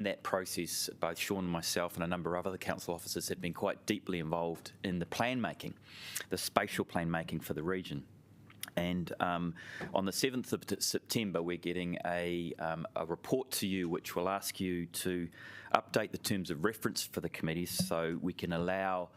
that process, both Sean and myself and a number of other council officers have been quite deeply involved in the plan making, the spatial plan making for the region. And on the 7th of September, we're getting a report to you which will ask you to update the terms of reference for the committees so we can allow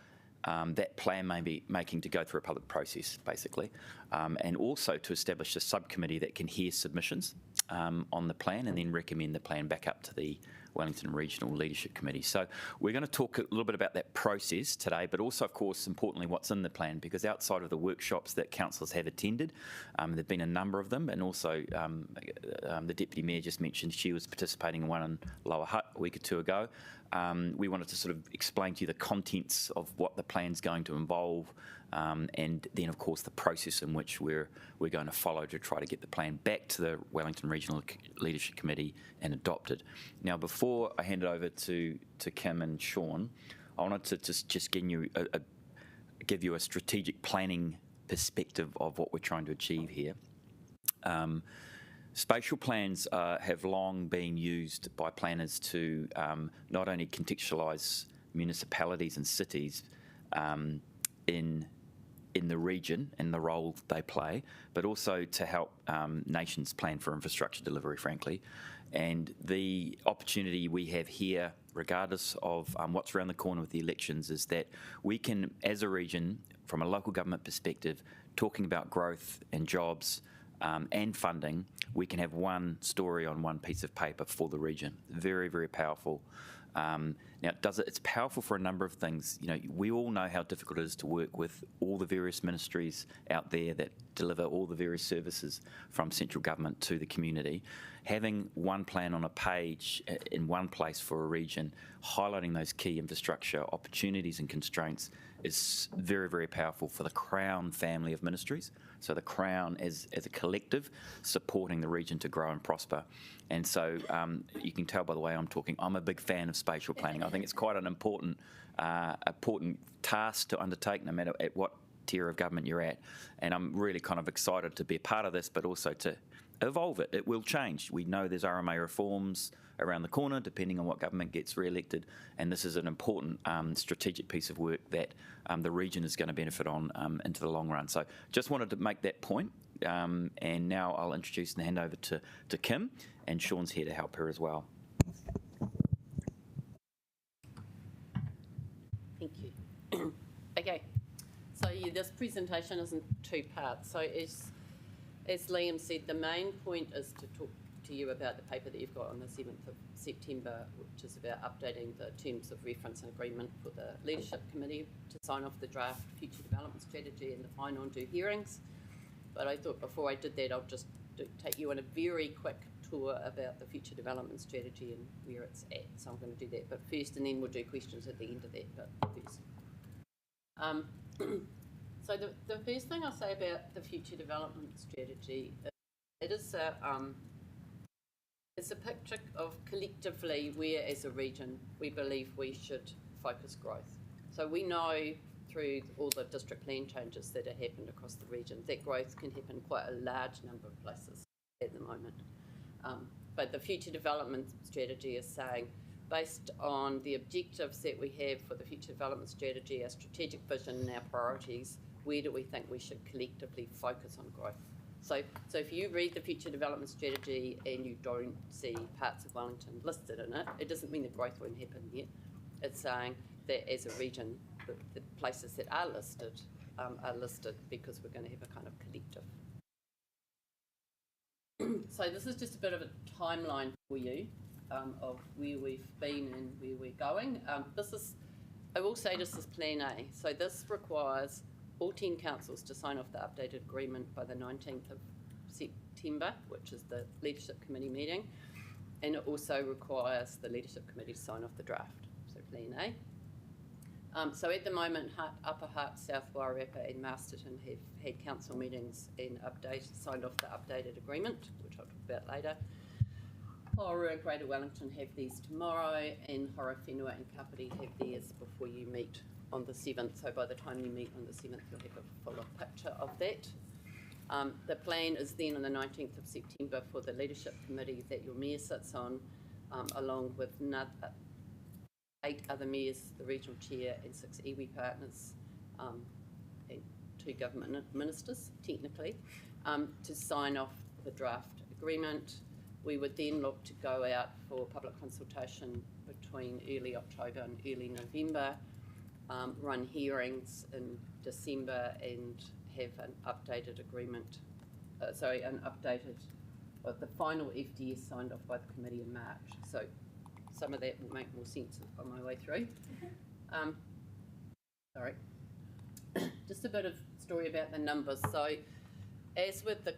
that plan making to go through a public process, basically, and also to establish a subcommittee that can hear submissions on the plan and then recommend the plan back up to the Wellington Regional Leadership Committee. So we're going to talk a little bit about that process today, but also, of course, importantly, what's in the plan, because outside of the workshops that councillors have attended, there have been a number of them, and also the Deputy Mayor just mentioned she was participating in one in Lower Hutt a week or two ago. We wanted to sort of explain to you the contents of what the plan's going to involve, and then, of course, the process in which we're going to follow to try to get the plan back to the Wellington Regional Leadership Committee and adopted. Now, before I hand it over to Kim and Sean, I wanted to just give you a strategic planning perspective of what we're trying to achieve here. Spatial plans have long been used by planners to not only contextualise municipalities and cities in the region and the role they play, but also to help nations plan for infrastructure delivery, frankly. And the opportunity we have here, regardless of what's around the corner with the elections, is that we can, as a region, from a local government perspective, talking about growth and jobs and funding, we can have one story on one piece of paper for the region. Very, very powerful. Now, it's powerful for a number of things. You know, we all know how difficult it is to work with all the various ministries out there that deliver all the various services from central government to the community. Having one plan on a page in one place for a region, highlighting those key infrastructure opportunities and constraints, is very, very powerful for the Crown family of ministries. So the Crown as a collective supporting the region to grow and prosper. And so you can tell by the way I'm talking, I'm a big fan of spatial planning. I think it's quite an important task to undertake, no matter at what tier of government you're at. And I'm really kind of excited to be a part of this, but also to evolve it. It will change. We know there's RMA reforms around the corner, depending on what government gets re-elected, and this is an important strategic piece of work that the region is going to benefit on into the long run. So just wanted to make that point, and now I'll introduce and hand over to Kim, and Sean's here to help her as well. Thank you. Okay, so this presentation is in two parts. So as Liam said, the main point is to talk to you about the paper that you've got on the 7th of September, which is about updating the terms of reference and agreement for the Leadership Committee to sign off the draft future development strategy and the final and due hearings. But I thought before I did that, I'll just take you on a very quick tour about the future development strategy and where it's at. So I'm going to do that, but first, and then we'll do questions at the end of that, but first. So the first thing I'll say about the future development strategy, it's a picture of collectively where, as a region, we believe we should focus growth. So we know through all the district plan changes that have happened across the region that growth can happen quite a large number of places at the moment. But the future development strategy is saying, based on the objectives that we have for the future development strategy, our strategic vision and our priorities, where do we think we should collectively focus on growth? So if you read the future development strategy and you don't see parts of Wellington listed in it, it doesn't mean that growth won't happen yet. It's saying that as a region, the places that are listed because we're going to have a kind of collective. So this is just a bit of a timeline for you of where we've been and where we're going. I will say this is Plan A. So this requires all 10 councils to sign off the updated agreement by the 19th of September, which is the Leadership Committee meeting, and it also requires the Leadership Committee to sign off the draft, so Plan A. So at the moment, Upper Hutt, South Wairarapa and Masterton have had council meetings and signed off the updated agreement, which I'll talk about later. Horua and Greater Wellington have these tomorrow, and Horowhenua and Kapiti have theirs before you meet on the 7th. So by the time you meet on the 7th, you'll have a fuller picture of that. The plan is then on the 19th of September for the Leadership Committee that your Mayor sits on along with 8 other mayors, the regional chair, and 6 iwi partners, and 2 government ministers, technically, to sign off the draft agreement. We would then look to go out for public consultation between early October and early November, run hearings in December, and have an updated agreement, the final FDS signed off by the committee in March. So some of that will make more sense on my way through. Sorry. Just a bit of story about the numbers. So as with the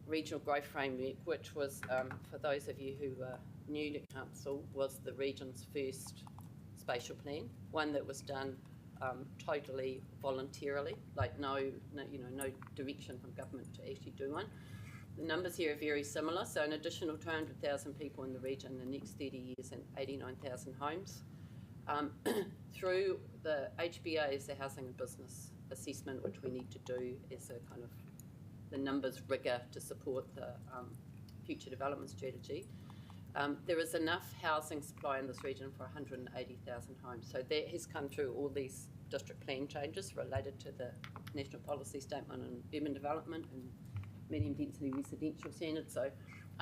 regional growth framework, which was, for those of you who are new to council, was the region's first spatial plan, one that was done totally voluntarily, like no direction from government to actually do one. The numbers here are very similar, so an additional 200,000 people in the region in the next 30 years and 89,000 homes. Through the HBA is the housing and business assessment, which we need to do as a kind of the numbers rigor to support the future development strategy. There is enough housing supply in this region for 180,000 homes. So that has come through all these district plan changes related to the National Policy Statement on Urban Development and medium density residential standards. So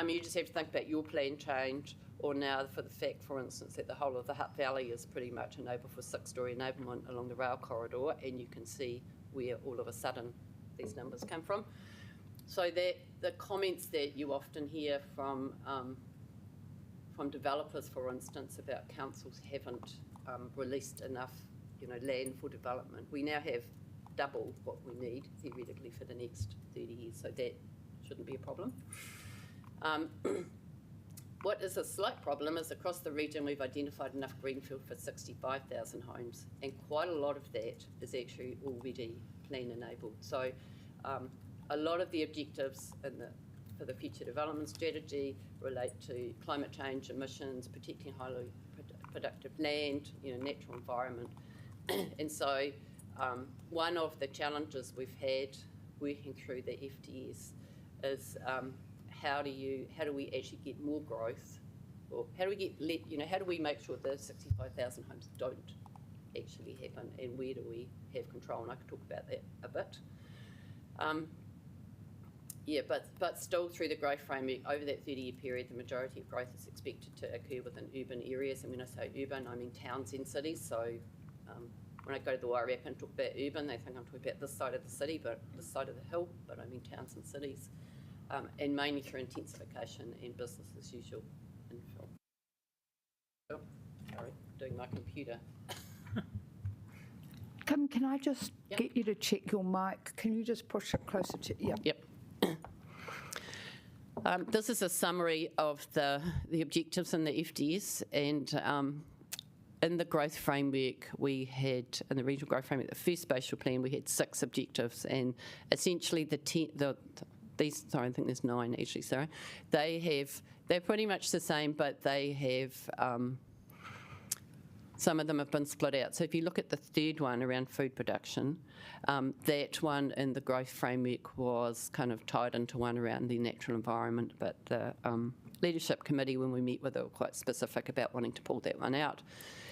you just have to think about your plan change, or now for the fact, for instance, that the whole of the Hutt Valley is pretty much enabled for 6-storey enablement along the rail corridor, and you can see where all of a sudden these numbers come from. So that the comments that you often hear from developers, for instance, about councils haven't released enough, land for development. We now have double what we need theoretically for the next 30 years, so that shouldn't be a problem. What is a slight problem is across the region we've identified enough greenfield for 65,000 homes, and quite a lot of that is actually already plan enabled. So a lot of the objectives for the future development strategy relate to climate change, emissions, particularly highly productive land, natural environment. And so one of the challenges we've had working through the FDS is how do we actually get more growth, or how do we make sure the 65,000 homes don't actually happen, and where do we have control? And I could talk about that a bit. But still through the growth framework, over that 30-year period, the majority of growth is expected to occur within urban areas. And when I say urban, I mean towns and cities. So when I go to the WRLC and talk about urban, they think I'm talking about this side of the city, but this side of the hill, but I mean towns and cities. And mainly through intensification and business as usual infill. Oh, sorry, doing my computer. Can I just get you to check your mic? Can you just push it closer to you? Yep. This is a summary of the objectives in the FDS, and in the growth framework we had, in the regional growth framework, the first spatial plan, we had 6 objectives, and essentially I think there's 9 actually, sorry. They're pretty much the same, but they have, some of them have been split out. So if you look at the third one around food production, that one in the growth framework was kind of tied into one around the natural environment, but the leadership committee, when we met with it, were quite specific about wanting to pull that one out.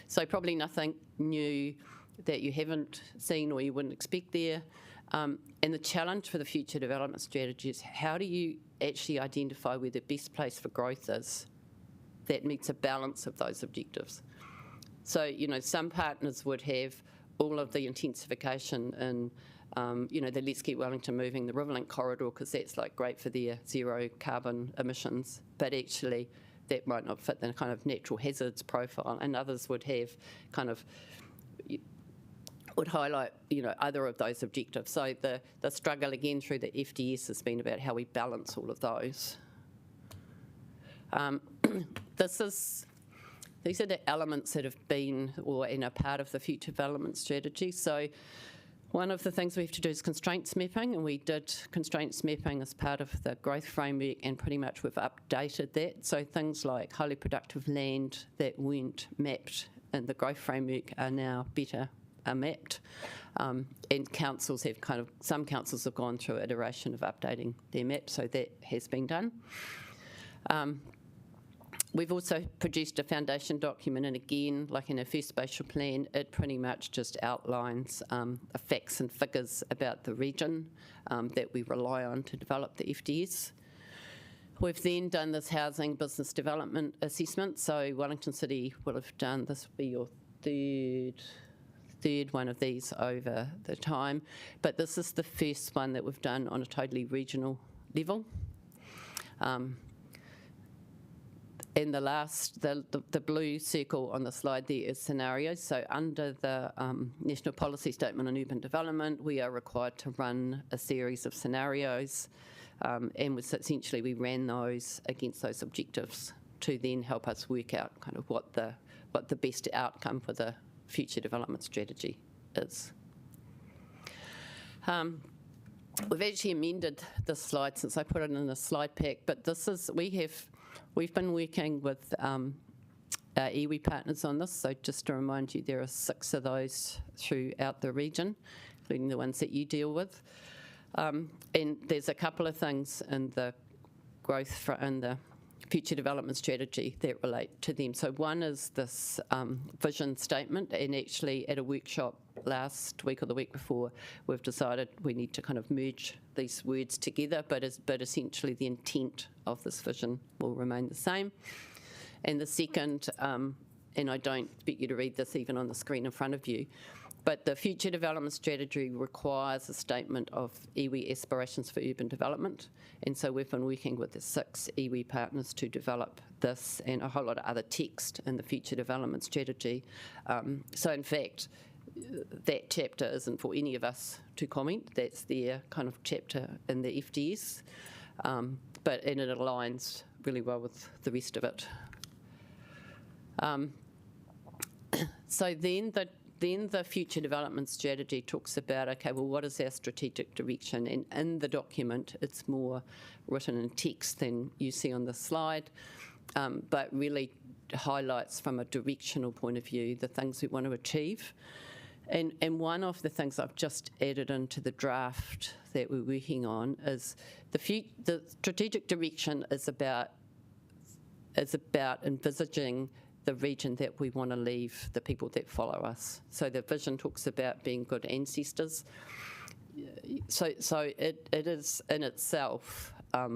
So probably nothing new that you haven't seen or you wouldn't expect there. And the challenge for the future development strategy is how do you actually identify where the best place for growth is that meets a balance of those objectives? So, some partners would have all of the intensification and, the Let's Keep Wellington Moving, the Riverlink corridor, because that's great for their zero carbon emissions, but actually that might not fit the kind of natural hazards profile, and others would have would highlight, other of those objectives. So the struggle again through the FDS has been about how we balance all of those. These are the elements that have been and are part of the future development strategy. So one of the things we have to do is constraints mapping, and we did constraints mapping as part of the growth framework, and pretty much we've updated that. So things like highly productive land that weren't mapped in the growth framework are now better mapped, and councils have some councils have gone through iteration of updating their map, so that has been done. We've also produced a foundation document, and again, like in our first spatial plan, it pretty much just outlines facts and figures about the region that we rely on to develop the FDS. We've then done this housing business development assessment, so Wellington City will have done, this will be your third one of these over the time, but this is the first one that we've done on a totally regional level. And the blue circle on the slide there is scenarios. So under the National Policy Statement on Urban Development, we are required to run a series of scenarios, and essentially we ran those against those objectives to then help us work out kind of what the best outcome for the future development strategy is. We've actually amended this slide since I put it in the slide pack, but this is, we've been working with our iwi partners on this, so just to remind you, there are 6 of those throughout the region, including the ones that you deal with. And there's a couple of things in the growth and the future development strategy that relate to them. So one is this vision statement, and actually at a workshop last week or the week before, we've decided we need to kind of merge these words together, but essentially the intent of this vision will remain the same. And the second, and I don't expect you to read this even on the screen in front of you, but the future development strategy requires a statement of iwi aspirations for urban development. And so we've been working with the 6 iwi partners to develop this and a whole lot of other text in the future development strategy. So in fact, that chapter isn't for any of us to comment. That's their kind of chapter in the FDS, and it aligns really well with the rest of it. So then the future development strategy talks about, okay, well, what is our strategic direction? And in the document, it's more written in text than you see on the slide, but really highlights from a directional point of view the things we want to achieve. And one of the things I've just added into the draft that we're working on is the strategic direction is about envisaging the region that we want to leave the people that follow us. So the vision talks about being good ancestors. So it is in itself, a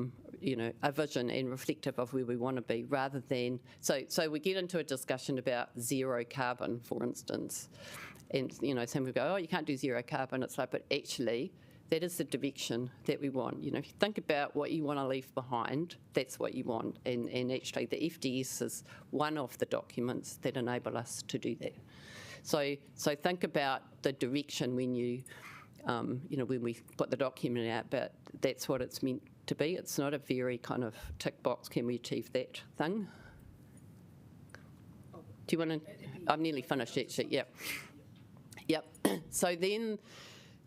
vision and reflective of where we want to be, rather than so we get into a discussion about zero carbon, for instance, and some people go, oh, you can't do zero carbon. It's like, but actually, that is the direction that we want. If you think about what you want to leave behind, that's what you want. And actually, the FDS is one of the documents that enable us to do that. So think about the direction when you, when we put the document out, but that's what it's meant to be. It's not a very kind of tick box, can we achieve that thing? Do you want to? I've nearly finished actually, yep. So then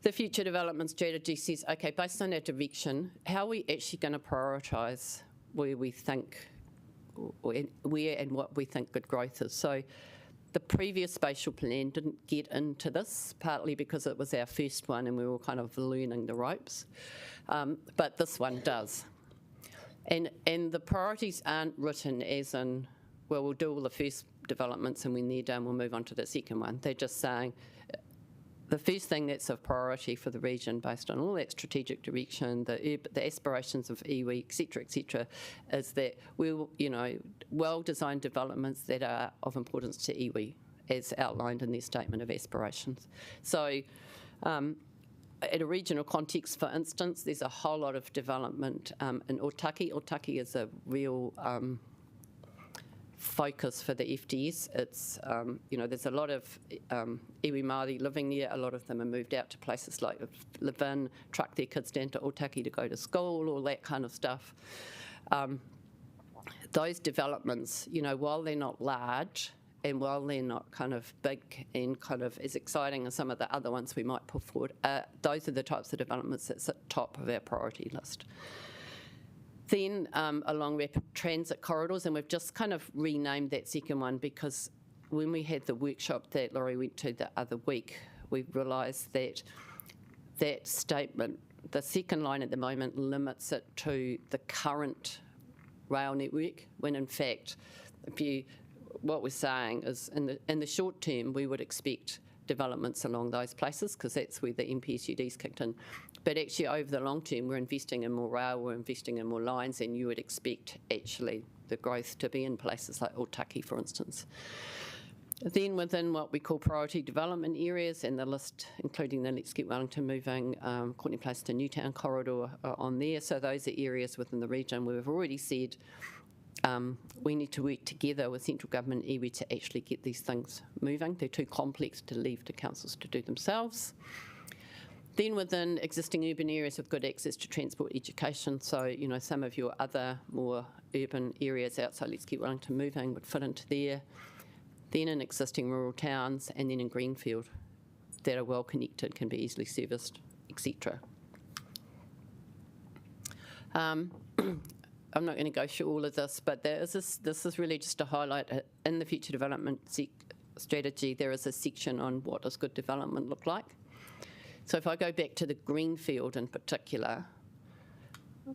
the future development strategy says, okay, based on our direction, how are we actually going to prioritise where we think, where and what we think good growth is? So the previous spatial plan didn't get into this, partly because it was our first one and we were kind of learning the ropes, but this one does. And the priorities aren't written as in, well, we'll do all the first developments and when they're done, we'll move on to the second one. They're just saying, the first thing that's of priority for the region, based on all that strategic direction, the aspirations of iwi, et cetera, is that we'll, well-designed developments that are of importance to iwi, as outlined in their statement of aspirations. So, at a regional context, for instance, there's a whole lot of development in Otaki. Otaki is a real focus for the FDS. It's, there's a lot of iwi Māori living there. A lot of them are moved out to places like live in, truck their kids down to Otaki to go to school, all that kind of stuff. Those developments, while they're not large and while they're not kind of big and kind of as exciting as some of the other ones we might put forward, those are the types of developments that sit top of our priority list. Then along rapid transit corridors, and we've just kind of renamed that second one because when we had the workshop that Laurie went to the other week, we realised that that statement, the second line at the moment, limits it to the current rail network, when in fact what we're saying is in the short term, we would expect developments along those places because that's where the MPSUD's kicked in. But actually over the long term, we're investing in more rail, we're investing in more lines, and you would expect actually the growth to be in places like Otaki, for instance. Then within what we call priority development areas, and the list including the Let's Get Wellington Moving, Courtney Place to Newtown corridor are on there. So those are areas within the region where we've already said we need to work together with central government and iwi to actually get these things moving. They're too complex to leave to councils to do themselves. Then within existing urban areas with good access to transport, education, so some of your other more urban areas outside Let's Get Wellington Moving would fit into there. Then in existing rural towns, and then in greenfield that are well connected, can be easily serviced, etc. I'm not going to go through all of this, but this is really just to highlight in the future development strategy, there is a section on what does good development look like. So if I go back to the greenfield in particular,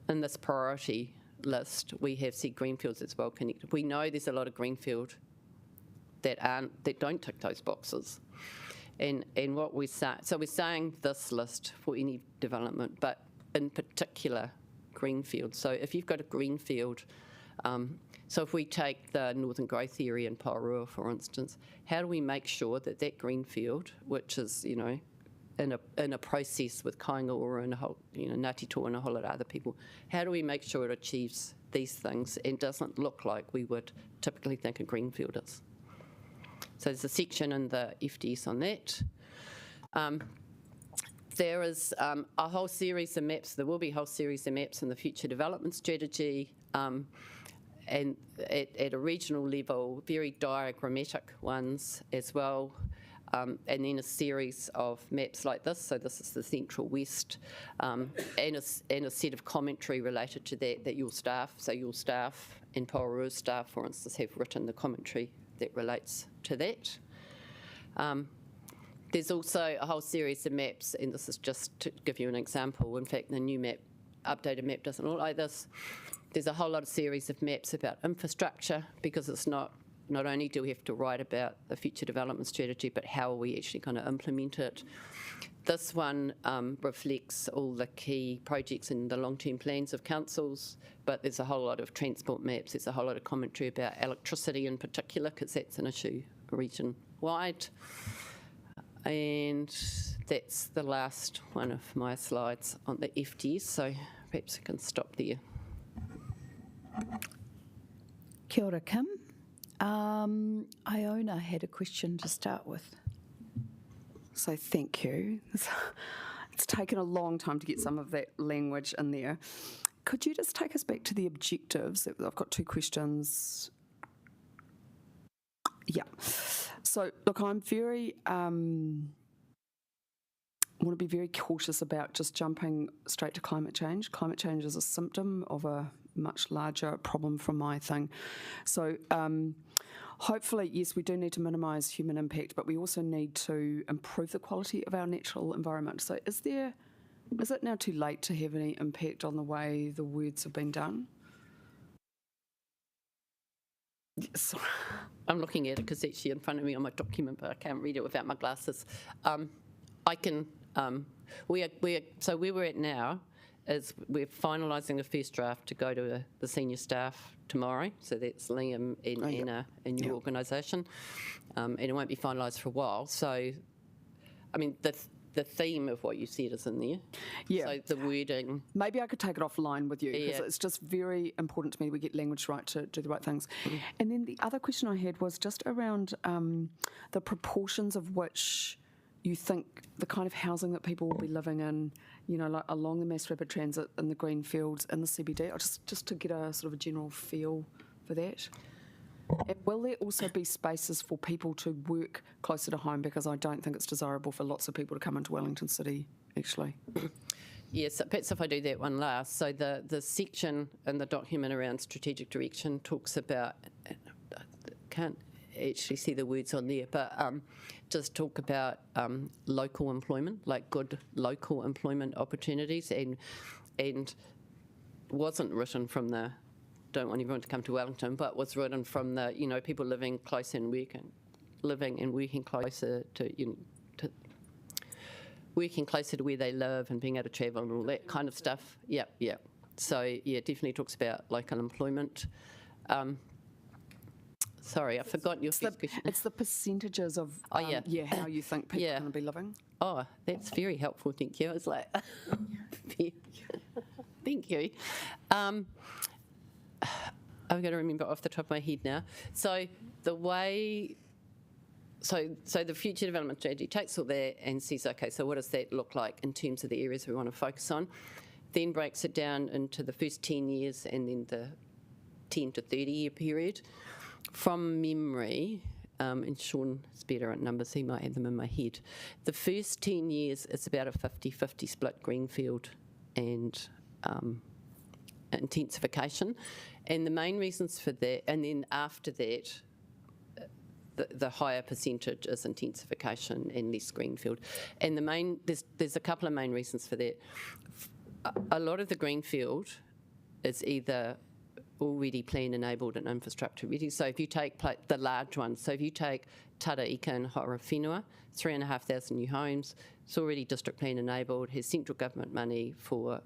in this priority list, we have said greenfields that's well connected. We know there's a lot of greenfield that don't tick those boxes. And what we say, so we're saying this list for any development, but in particular greenfield. So if you've got a greenfield, so if we take the Northern Growth Area in Paurua, for instance, how do we make sure that that greenfield, which is, in a process with Kaingaora and a whole, Ngāti Toa and a whole lot of other people, how do we make sure it achieves these things and doesn't look like we would typically think a greenfield is? So there's a section in the FDS on that. There is a whole series of maps. There will be a whole series of maps in the future development strategy, and at a regional level, very diagrammatic ones as well, and then a series of maps like this. So this is the Central West, and a set of commentary related to that your staff, so your staff and Paurua's staff, for instance, have written the commentary that relates to that. There's also a whole series of maps, and this is just to give you an example. In fact, the new map, updated map doesn't look like this. There's a whole lot of series of maps about infrastructure, because it's not only do we have to write about the future development strategy, but how are we actually going to implement it. This one reflects all the key projects in the long-term plans of councils, but there's a whole lot of transport maps, there's a whole lot of commentary about electricity in particular, because that's an issue region-wide. And that's the last one of my slides on the FDS, so perhaps I can stop there. Kia ora, Kim. Iona had a question to start with. So thank you. It's taken a long time to get some of that language in there. Could you just take us back to the objectives? I've got two questions. Yeah. So look, I'm want to be very cautious about just jumping straight to climate change. Climate change is a symptom of a much larger problem from my thing. So hopefully, yes, we do need to minimise human impact, but we also need to improve the quality of our natural environment. So is it now too late to have any impact on the way the words have been done? Yes. I'm looking at it because it's actually in front of me on my document, but I can't read it without my glasses. I can. So where we're at now is we're finalising the first draft to go to the senior staff tomorrow. So that's Liam and Anna in your organisation, and it won't be finalised for a while. So, I mean, the theme of what you said is in there. Yeah. So the wording. Maybe I could take it offline with you, because it's just very important to me we get language right to do the right things. And then the other question I had was just around the proportions of which you think the kind of housing that people will be living in, like along the mass rapid transit in the green fields in the CBD, just to get a sort of a general feel for that. And will there also be spaces for people to work closer to home? Because I don't think it's desirable for lots of people to come into Wellington City, actually. Yes, perhaps if I do that one last. So the section in the document around strategic direction talks about, can't actually see the words on there, but just talk about local employment, like good local employment opportunities, and wasn't written from the don't want everyone to come to Wellington, but was written from the, people living close and working closer to, working closer to where they live and being able to travel and all that kind of stuff. Yeah. So, definitely talks about local employment. Sorry, I forgot your first question. It's the percentages of how you think people are going to be living. Oh, that's very helpful, thank you. It's like, thank you. I've got to remember off the top of my head now. So the future development strategy takes all that and says, okay, so what does that look like in terms of the areas we want to focus on? Then breaks it down into the first 10 years and then the 10 to 30 year period. From memory, and Sean is better at numbers, he might have them in my head. The first 10 years, it's about a 50-50 split greenfield and intensification. And the main reasons for that, and then after that, the higher percentage is intensification and less greenfield. And there's a couple of main reasons for that. A lot of the greenfield is either already plan enabled and infrastructure ready. So if you take the large ones, so if you take Taraika and Horowhenua, 3,500 new homes, it's already district plan enabled, has central government money for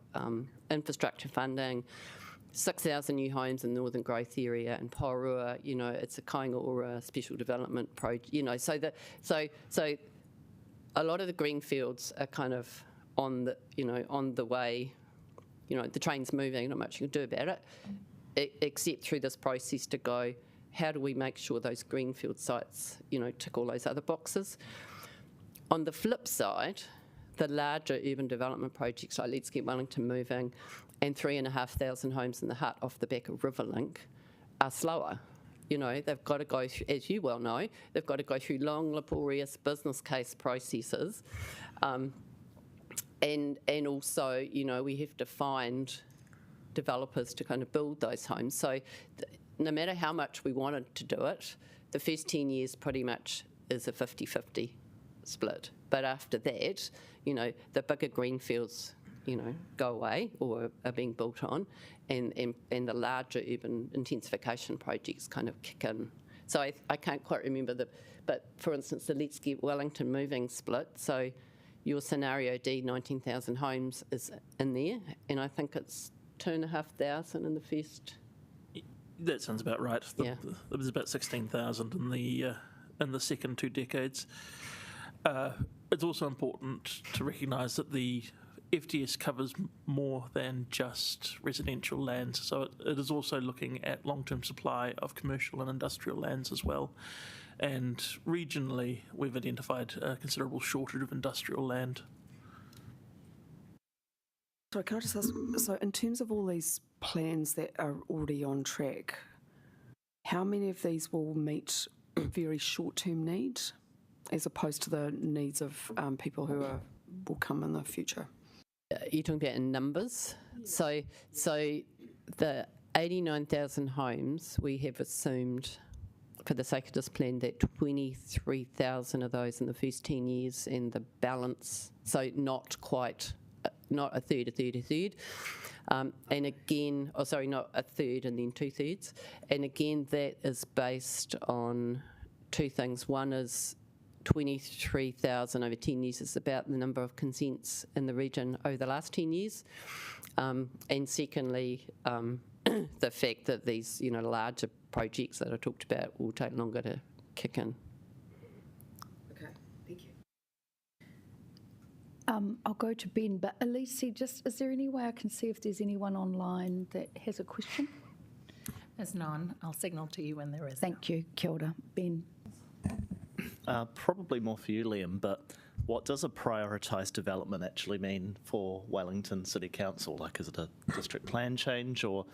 infrastructure funding, 6,000 new homes in Northern Growth Area and Porua, it's a Kaingaora special development project, so a lot of the greenfields are kind of on the way, the train's moving, not much you can do about it, except through this process to go, how do we make sure those greenfield sites, tick all those other boxes? On the flip side, the larger urban development projects like Let's Get Wellington Moving and 3,500 homes in the Hut off the back of Riverlink are slower. They've got to go, as you well know, they've got to go through long, laborious business case processes. And also, we have to find developers to kind of build those homes. So no matter how much we wanted to do it, the first 10 years pretty much is a 50-50 split. But after that, the bigger greenfields, go away or are being built on, and the larger urban intensification projects kind of kick in. So I can't quite remember but for instance, the Let's Get Wellington Moving split, so your scenario D, 19,000 homes is in there, and I think it's 2,500 in the first. That sounds about right. It was about 16,000 in the second 2 decades. It's also important to recognise that the FDS covers more than just residential lands, so it is also looking at long-term supply of commercial and industrial lands as well. And regionally, we've identified a considerable shortage of industrial land. Sorry, can I just ask, so in terms of all these plans that are already on track, how many of these will meet very short-term needs as opposed to the needs of people who will come in the future? You're talking about in numbers? So the 89,000 homes, we have assumed, for the sake of this plan, that 23,000 of those in the first 10 years and the balance, so not a third. And again, not a third and then 2/3. And again, that is based on two things. One is 23,000 over 10 years is about the number of consents in the region over the last 10 years. And secondly, the fact that these, larger projects that I talked about will take longer to kick in. Okay, thank you. I'll go to Ben, but Elise, is there any way I can see if there's anyone online that has a question? There's none. I'll signal to you when there is. Thank you. Kia ora. Ben. Probably more for you, Liam, but what does a prioritised development actually mean for Wellington City Council? Like, is it a district plan change, or,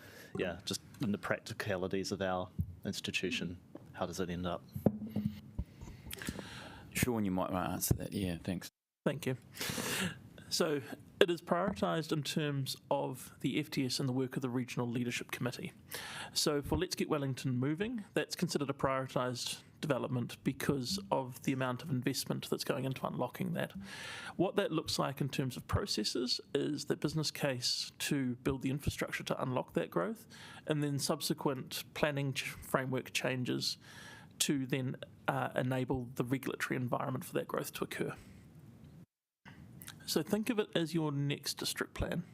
just in the practicalities of our institution, how does it end up? Sean, you might want to answer that. Yeah, thanks. Thank you. So it is prioritised in terms of the FTS and the work of the Regional Leadership Committee. So for Let's Get Wellington Moving, that's considered a prioritised development because of the amount of investment that's going into unlocking that. What that looks like in terms of processes is the business case to build the infrastructure to unlock that growth, and then subsequent planning framework changes to then enable the regulatory environment for that growth to occur. So think of it as your next district plan.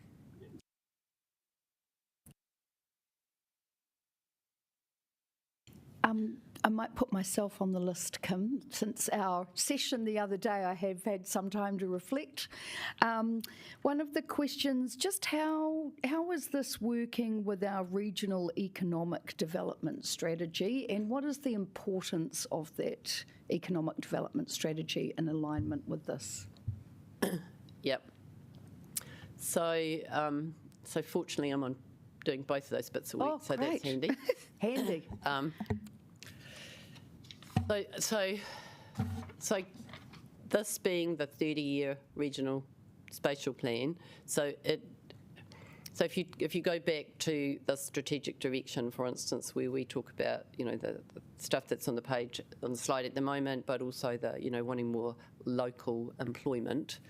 I might put myself on the list, Kim. Since our session the other day, I have had some time to reflect. One of the questions, just how is this working with our regional economic development strategy, and what is the importance of that economic development strategy in alignment with this? Yep. So fortunately, I'm doing both of those bits a week, so great. that's handy. Handy. So this being the 30-year regional spatial plan, so if you go back to the strategic direction, for instance, where we talk about the stuff that's on the page on the slide at the moment, but also the wanting more local employment.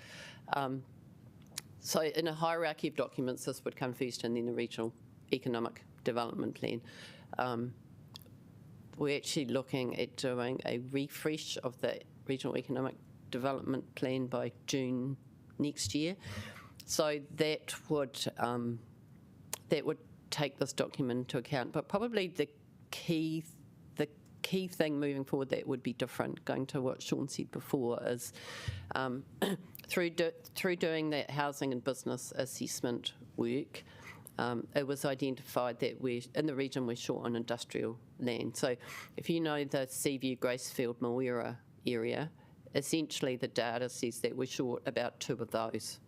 So in a hierarchy of documents, this would come first, and then the regional economic development plan. We're actually looking at doing a refresh of the regional economic development plan by June next year. So that would take this document into account. But probably the key thing moving forward that would be different, going to what Sean said before, is through doing that housing and business assessment work. It was identified that in the region we're short on industrial land. So if you know the Seaview, Gracefield, Mawera area, essentially the data says that we're short about 2 of those,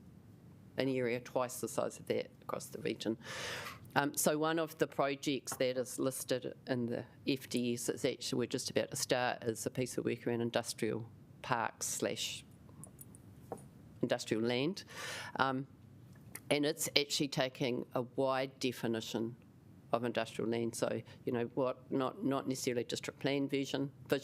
an area twice the size of that across the region. So one of the projects that is listed in the FDS that's actually we're just about to start is a piece of work around industrial parks / industrial land. And it's actually taking a wide definition of industrial land. So, not necessarily district plan version. So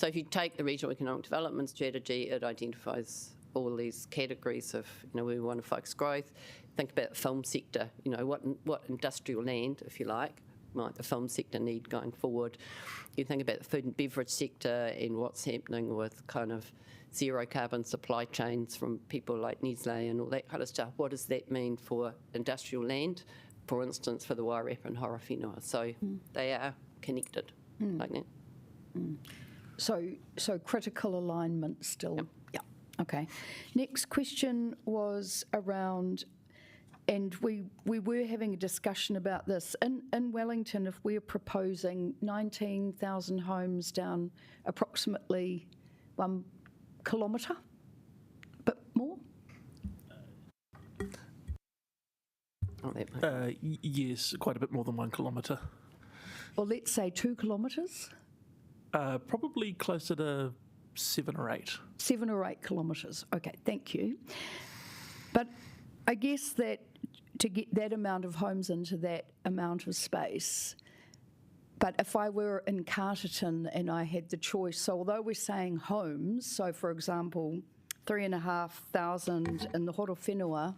if you take the regional economic development strategy, it identifies all these categories of, we want to focus growth. Think about the film sector, what industrial land, if you like, might the film sector need going forward. You think about the food and beverage sector and what's happening with kind of zero carbon supply chains from people like Nestle and all that kind of stuff. What does that mean for industrial land, for instance, for the Wairarapa and Horowhenua? So they are connected like that. So critical alignment still. Yep. Yeah. Okay. Next question was around, and we were having a discussion about this in Wellington. If we're proposing 19,000 homes down approximately 1 kilometre, a bit more? Yes, quite a bit more than 1 kilometre. Well, let's say 2 kilometres? Probably closer to 7 or 8. 7 or 8 kilometres. Okay, thank you. But I guess that to get that amount of homes into that amount of space, but if I were in Carterton and I had the choice, so although we're saying homes, so for example, 3,500 in the Horowhenua,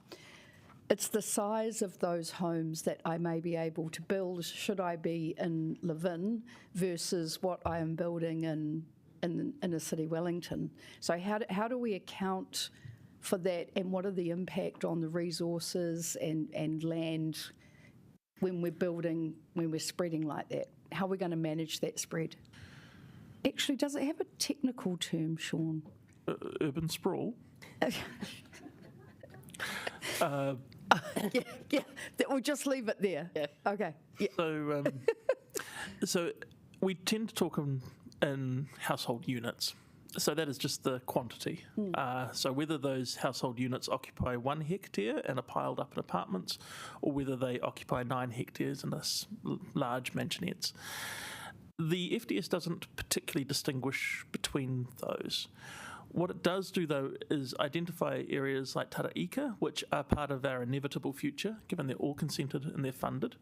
it's the size of those homes that I may be able to build should I be in Levin versus what I am building in inner city Wellington. So how do we account for that, and what are the impact on the resources and land when we're spreading like that? How are we going to manage that spread? Actually, does it have a technical term, Sean? Urban sprawl. Yeah. We'll just leave it there. Yeah. Okay. Yeah. So we tend to talk in household units. So that is just the quantity. So whether those household units occupy 1 hectare and are piled up in apartments, or whether they occupy 9 hectares in large mansionettes. The FDS doesn't particularly distinguish between those. What it does do, though, is identify areas like Taraika, which are part of our inevitable future, given they're all consented and they're funded.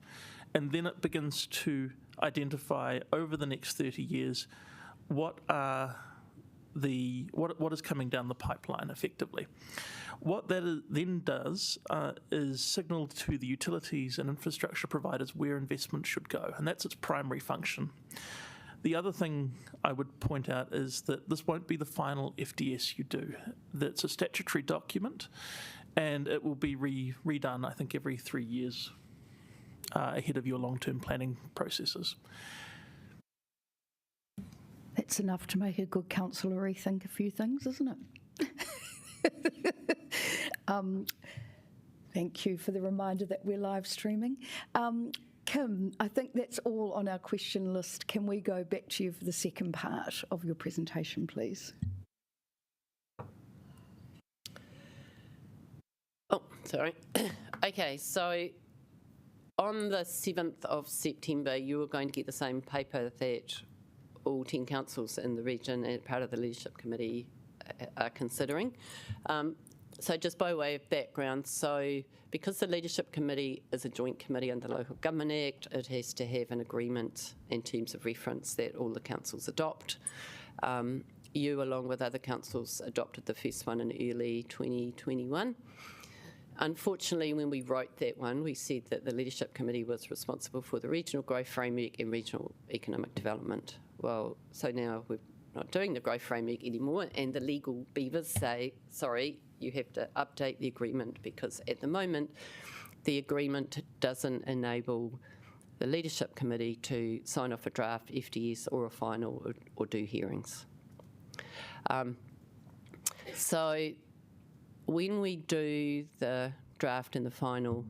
And then it begins to identify over the next 30 years what is coming down the pipeline effectively. What that then does is signal to the utilities and infrastructure providers where investment should go, and that's its primary function. The other thing I would point out is that this won't be the final FDS you do. That's a statutory document, and it will be redone, I think, every 3 years ahead of your long-term planning processes. That's enough to make a good councillor rethink a few things, isn't it? Thank you for the reminder that we're live streaming. Kim, I think that's all on our question list. Can we go back to you for the second part of your presentation, please? Oh, sorry. Okay, so on the 7th of September, you were going to get the same paper that all 10 councils in the region and part of the Leadership Committee are considering. So just by way of background, so because the Leadership Committee is a joint committee under the Local Government Act, it has to have an agreement in terms of reference that all the councils adopt. You, along with other councils, adopted the first one in early 2021. Unfortunately, when we wrote that one, we said that the Leadership Committee was responsible for the regional growth framework and regional economic development. Well, so now we're not doing the growth framework anymore, and the legal beavers say, sorry, you have to update the agreement because at the moment the agreement doesn't enable the Leadership Committee to sign off a draft FDS or a final or do hearings. So when we do the draft and the final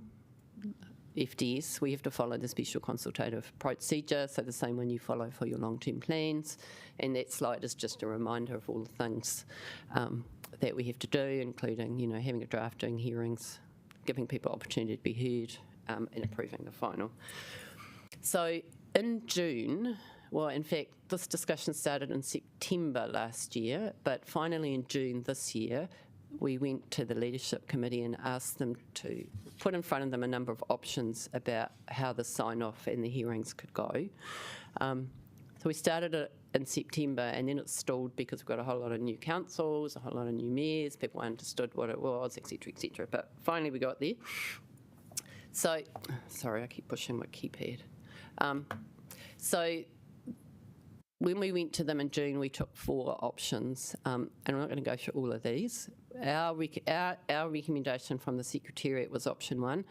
FDS, we have to follow the special consultative procedure, so the same one you follow for your long-term plans, and that slide is just a reminder of all the things that we have to do, including, you know, having a draft, doing hearings, giving people opportunity to be heard, and approving the final. So in June, well, in fact, this discussion started in September last year, but finally in June this year, we went to the Leadership Committee and asked them to put in front of them a number of options about how the sign-off and the hearings could go. So we started it in September, and then it stalled because we've got a whole lot of new councils, a whole lot of new mayors, people understood what it was, etc., etc. But finally we got there. So, sorry, I keep pushing my keypad. So when we went to them in June, we took 4 options, and I'm not going to go through all of these. Our recommendation from the Secretariat was option 1.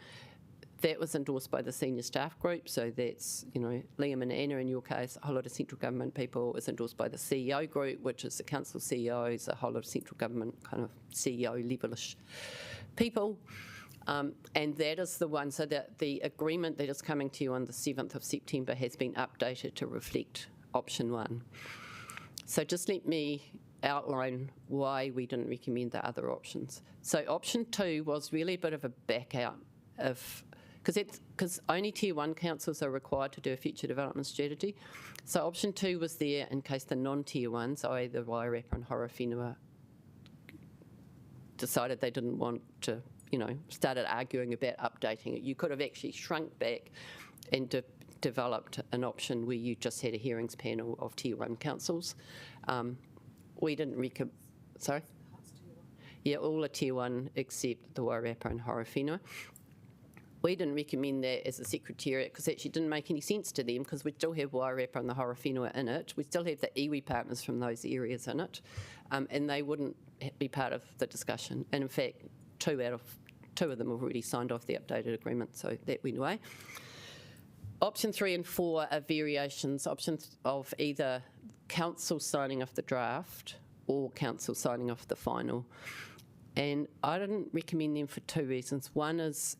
That was endorsed by the senior staff group, so that's, you know, Liam and Anna in your case, a whole lot of central government people. It was endorsed by the CEO group, which is the council CEOs, a whole lot of central government kind of CEO level-ish people. And that is the one, so that the agreement that is coming to you on the 7th of September has been updated to reflect option 1. So just let me outline why we didn't recommend the other options. So option 2 was really a bit of a back out of, because only Tier 1 councils are required to do a future development strategy. So option 2 was there in case the non-Tier 1s, i.e. the Wairarapa and Horowhenua, decided they didn't want to, you know, started arguing about updating it. You could have actually shrunk back and developed an option where you just had a hearings panel of Tier 1 councils. We didn't recommend, sorry? Yeah, all are Tier 1 except the Wairarapa and Horowhenua. We didn't recommend that as a Secretariat because it actually didn't make any sense to them, because we still have Wairarapa and the Horowhenua in it. We still have the iwi partners from those areas in it, and they wouldn't be part of the discussion. And in fact, two of them have already signed off the updated agreement, so that went away. Option 3 and 4 are variations, options of either council signing off the draft or council signing off the final. And I didn't recommend them for 2 reasons. One is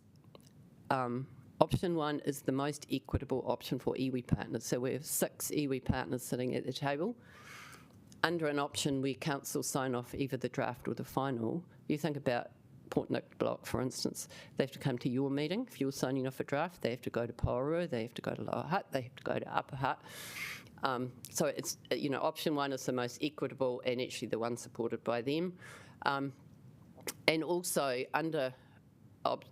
option 1 is the most equitable option for iwi partners. So we have 6 iwi partners sitting at the table. Under an option where council sign off either the draft or the final, you think about Port Nick Block, for instance, they have to come to your meeting. If you're signing off a draft, they have to go to Paurua, they have to go to Lower Hutt, they have to go to Upper Hutt. So it's, option one is the most equitable and actually the one supported by them. And also under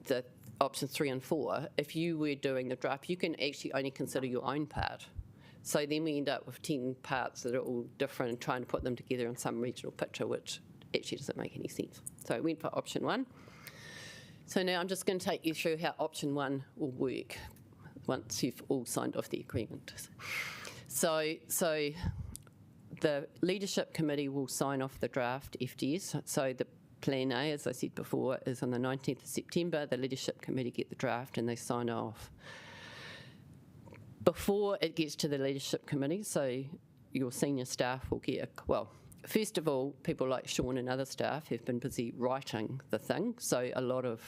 the options 3 and 4, if you were doing the draft, you can actually only consider your own part. So then we end up with 10 parts that are all different and trying to put them together in some regional picture, which actually doesn't make any sense. So I went for option 1. So now I'm just going to take you through how option 1 will work once you've all signed off the agreement. So the leadership committee will sign off the draft FDS. So the plan A, as I said before, is on the 19th of September. The leadership committee get the draft and they sign off. Before it gets to the leadership committee, so your senior staff will get first of all, people like Sean and other staff have been busy writing the thing. So a lot of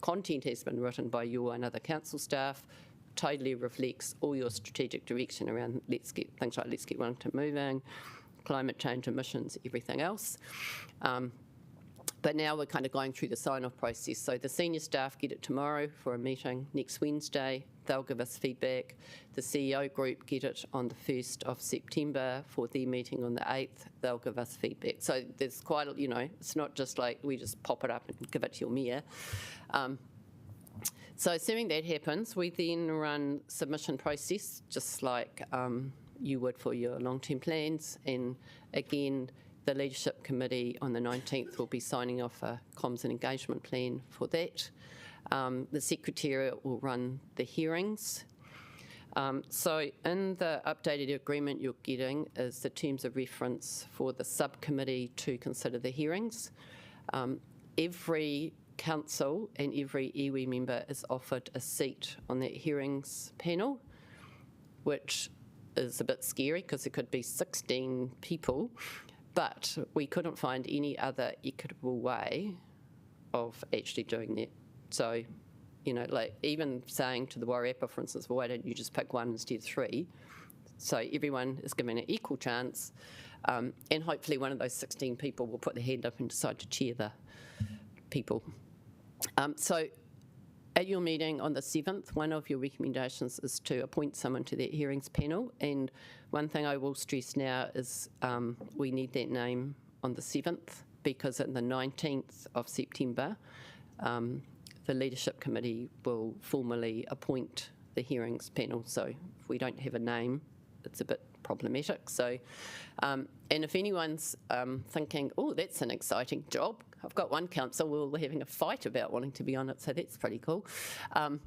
content has been written by you and other council staff, totally reflects all your strategic direction around let's get Wellington moving, climate change, emissions, everything else. But now we're kind of going through the sign-off process. So the senior staff get it tomorrow for a meeting next Wednesday. They'll give us feedback. The CEO group get it on the 1st of September for their meeting on the 8th. They'll give us feedback. So there's quite, it's not just like we just pop it up and give it to your mayor. So assuming that happens, we then run submission process, just like you would for your long-term plans. And again, the leadership committee on the 19th will be signing off a comms and engagement plan for that. The secretariat will run the hearings. So in the updated agreement you're getting is the terms of reference for the subcommittee to consider the hearings. Every council and every iwi member is offered a seat on that hearings panel, which is a bit scary because it could be 16 people. But we couldn't find any other equitable way of actually doing that. So, like even saying to the Wairarapa, for instance, well, why don't you just pick one instead of 3? So everyone is given an equal chance. And hopefully one of those 16 people will put their hand up and decide to chair the people. So at your meeting on the 7th, one of your recommendations is to appoint someone to that hearings panel. And one thing I will stress now is we need that name on the 7th because on the 19th of September, the leadership committee will formally appoint the hearings panel. So if we don't have a name, it's a bit problematic. So, and if anyone's thinking, oh, that's an exciting job, I've got one council, we're having a fight about wanting to be on it, so that's pretty cool. In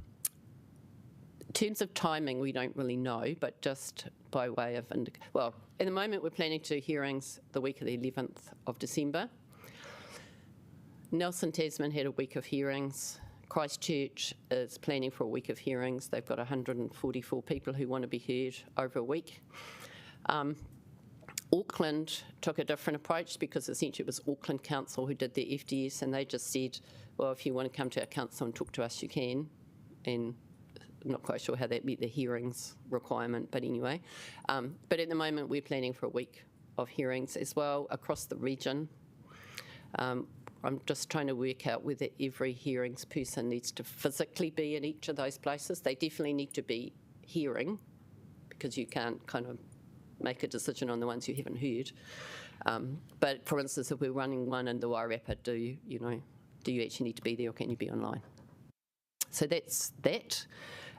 terms of timing, we don't really know, but just by way of, at the moment we're planning to do hearings the week of the 11th of December. Nelson Tasman had a week of hearings. Christchurch is planning for a week of hearings. They've got 144 people who want to be heard over a week. Auckland took a different approach because essentially it was Auckland Council who did their FDS, and they just said, well, if you want to come to our council and talk to us, you can. And I'm not quite sure how that met the hearings requirement, but anyway. But at the moment, we're planning for a week of hearings as well across the region. I'm just trying to work out whether every hearings person needs to physically be in each of those places. They definitely need to be hearing because you can't kind of make a decision on the ones you haven't heard. But for instance, if we're running one in the Wairarapa, do you actually need to be there or can you be online? So that's that.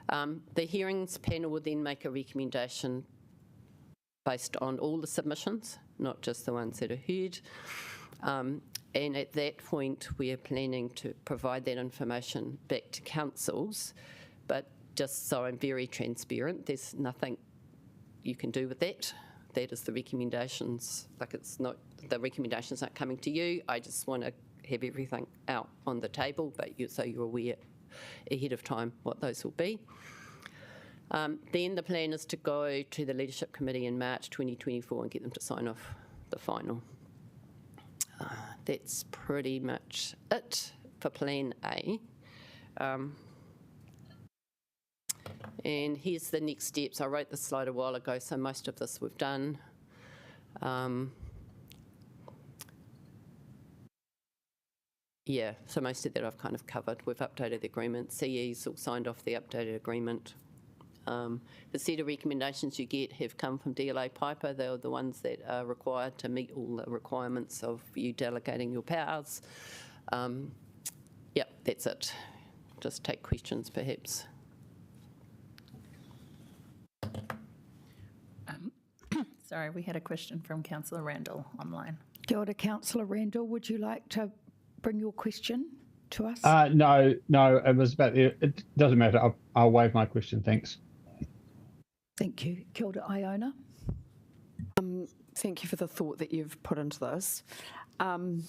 The hearings panel will then make a recommendation based on all the submissions, not just the ones that are heard. And at that point, we are planning to provide that information back to councils. But just so I'm very transparent, there's nothing you can do with that. That is the recommendations. Like the recommendations aren't coming to you. I just want to have everything out on the table, but so you're aware ahead of time what those will be. Then the plan is to go to the Leadership Committee in March 2024 and get them to sign off the final. That's pretty much it for Plan A. And here's the next steps. I wrote this slide a while ago, so most of this we've done. Yeah, so most of that I've kind of covered. We've updated the agreement. CE's all signed off the updated agreement. The set of recommendations you get have come from DLA Piper. They're the ones that are required to meet all the requirements of you delegating your powers. Yep, that's it. Just take questions, perhaps. Sorry, we had a question from Councillor Randall online. Kia ora, Councillor Randall. Would you like to bring your question to us? No, it was about it doesn't matter. I'll waive my question. Thanks. Thank you. Kia ora, Iona. Thank you for the thought that you've put into this. And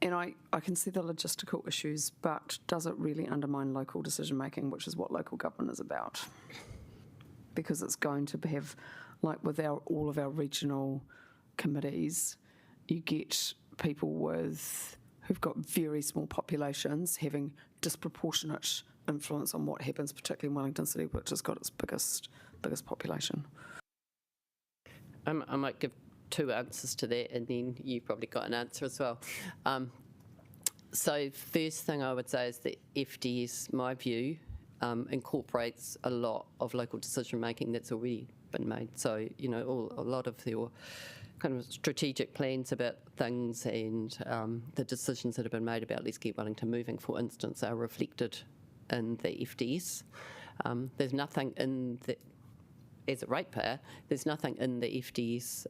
I can see the logistical issues, but does it really undermine local decision making, which is what local government is about? Because it's going to have, like with all of our regional committees, you get people who've got very small populations having disproportionate influence on what happens, particularly in Wellington City, which has got its biggest population. I might give two answers to that, and then you've probably got an answer as well. So first thing I would say is that FDS, my view, incorporates a lot of local decision making that's already been made. So, you know, a lot of your kind of strategic plans about things and the decisions that have been made about Let's Get Wellington Moving, for instance, are reflected in the FDS. There's nothing in the, as a ratepayer, there's nothing in the FDS,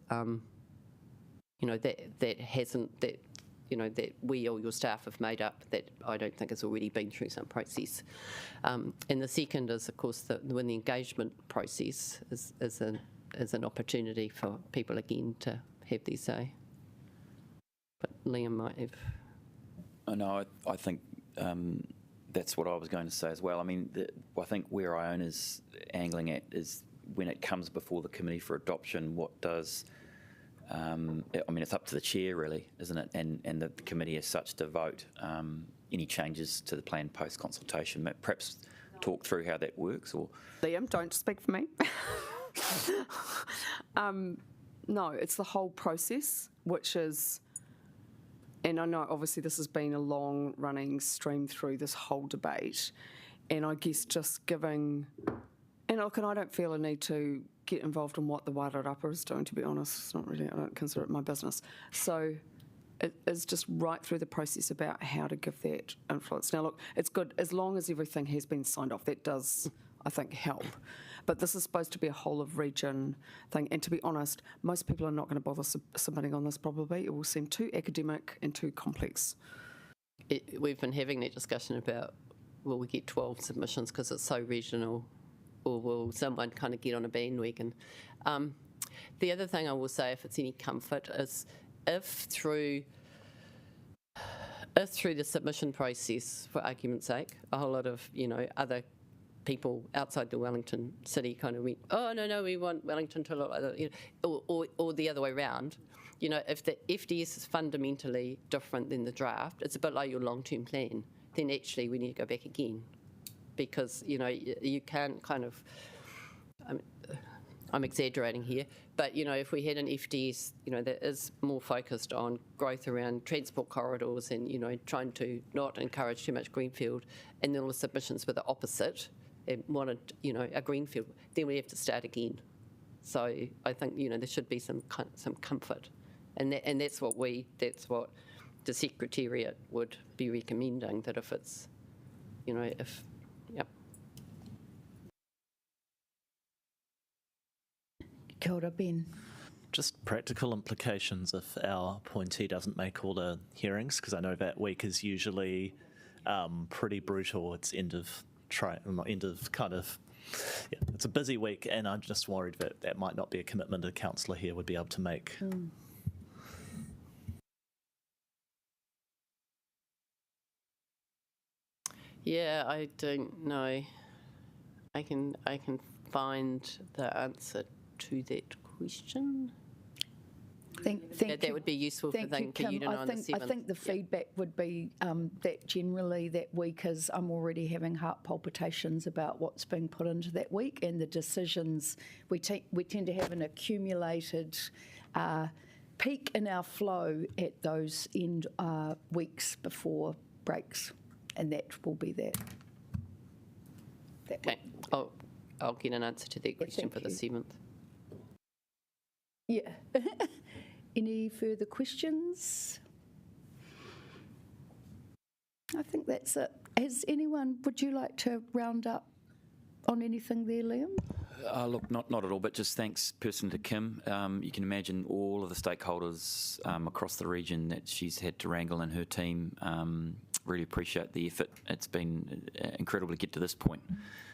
you know, that hasn't, that, you know, that we or your staff have made up that I don't think has already been through some process. And the second is, of course, when the engagement process is an opportunity for people again to have their say. But Liam might have. Oh, no, I think that's what I was going to say as well. I mean, I think where Iona's angling at is when it comes before the committee for adoption, what does, I mean, it's up to the chair really, isn't it? And the committee as such to vote any changes to the plan post-consultation. Perhaps talk through how that works, or... Liam, don't speak for me. No, it's the whole process, which is, and I know obviously this has been a long running stream through this whole debate, and I guess just giving, and look, and I don't feel a need to get involved in what the Wairarapa is doing, to be honest. It's not really, I don't consider it my business. So it is just right through the process about how to give that influence. Now look, it's good as long as everything has been signed off. That does, I think, help. But this is supposed to be a whole of region thing. And to be honest, most people are not going to bother submitting on this probably. It will seem too academic and too complex. We've been having that discussion about, will we get 12 submissions because it's so regional, or will someone kind of get on a bandwagon? The other thing I will say, if it's any comfort, is if through the submission process, for argument's sake, a whole lot of, you know, other people outside the Wellington City kind of went, oh, no, we want Wellington to look like that, you know, or the other way around. You know, if the FDS is fundamentally different than the draft, it's a bit like your long-term plan, then actually we need to go back again. Because, you know, you can't kind of, I'm exaggerating here, but, you know, if we had an FDS, you know, that is more focused on growth around transport corridors and, you know, trying to not encourage too much greenfield, and then all the submissions were the opposite, and wanted, you know, a greenfield, then we have to start again. So I think, you know, there should be some comfort, and that's what the Secretariat would be recommending, that if it's, you know, if, yep. Kia ora, Ben. Just practical implications if our appointee doesn't make all the hearings, because I know that week is usually pretty brutal. It's it's a busy week, and I'm just worried that might not be a commitment a councillor here would be able to make. Yeah, I don't know. I can find the answer to that question. Thank that you. would be useful for you to Kim. know on the 7th. I think the feedback would be that generally that week is I'm already having heart palpitations about what's being put into that week, and the decisions, we tend to have an accumulated peak in our flow at those end weeks before breaks, and that will be that. Okay. Oh, I'll get an answer to that question thank for the you. 7th. Yeah. Any further questions? I think that's it. Would you like to round up on anything there, Liam? Look, not at all, but just thanks personally to Kim. You can imagine all of the stakeholders across the region that she's had to wrangle and her team. Really appreciate the effort. It's been incredible to get to this point,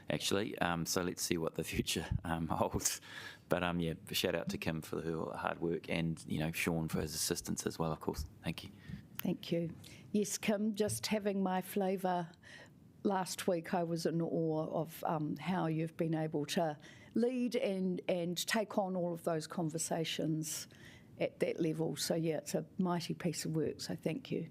actually. So let's see what the future holds. But yeah, shout out to Kim for her hard work, and Sean for his assistance as well, of course. Thank you. Thank you. Yes, Kim, just having my flavour. Last week I was in awe of how you've been able to lead and take on all of those conversations at that level. So yeah, it's a mighty piece of work, so thank you.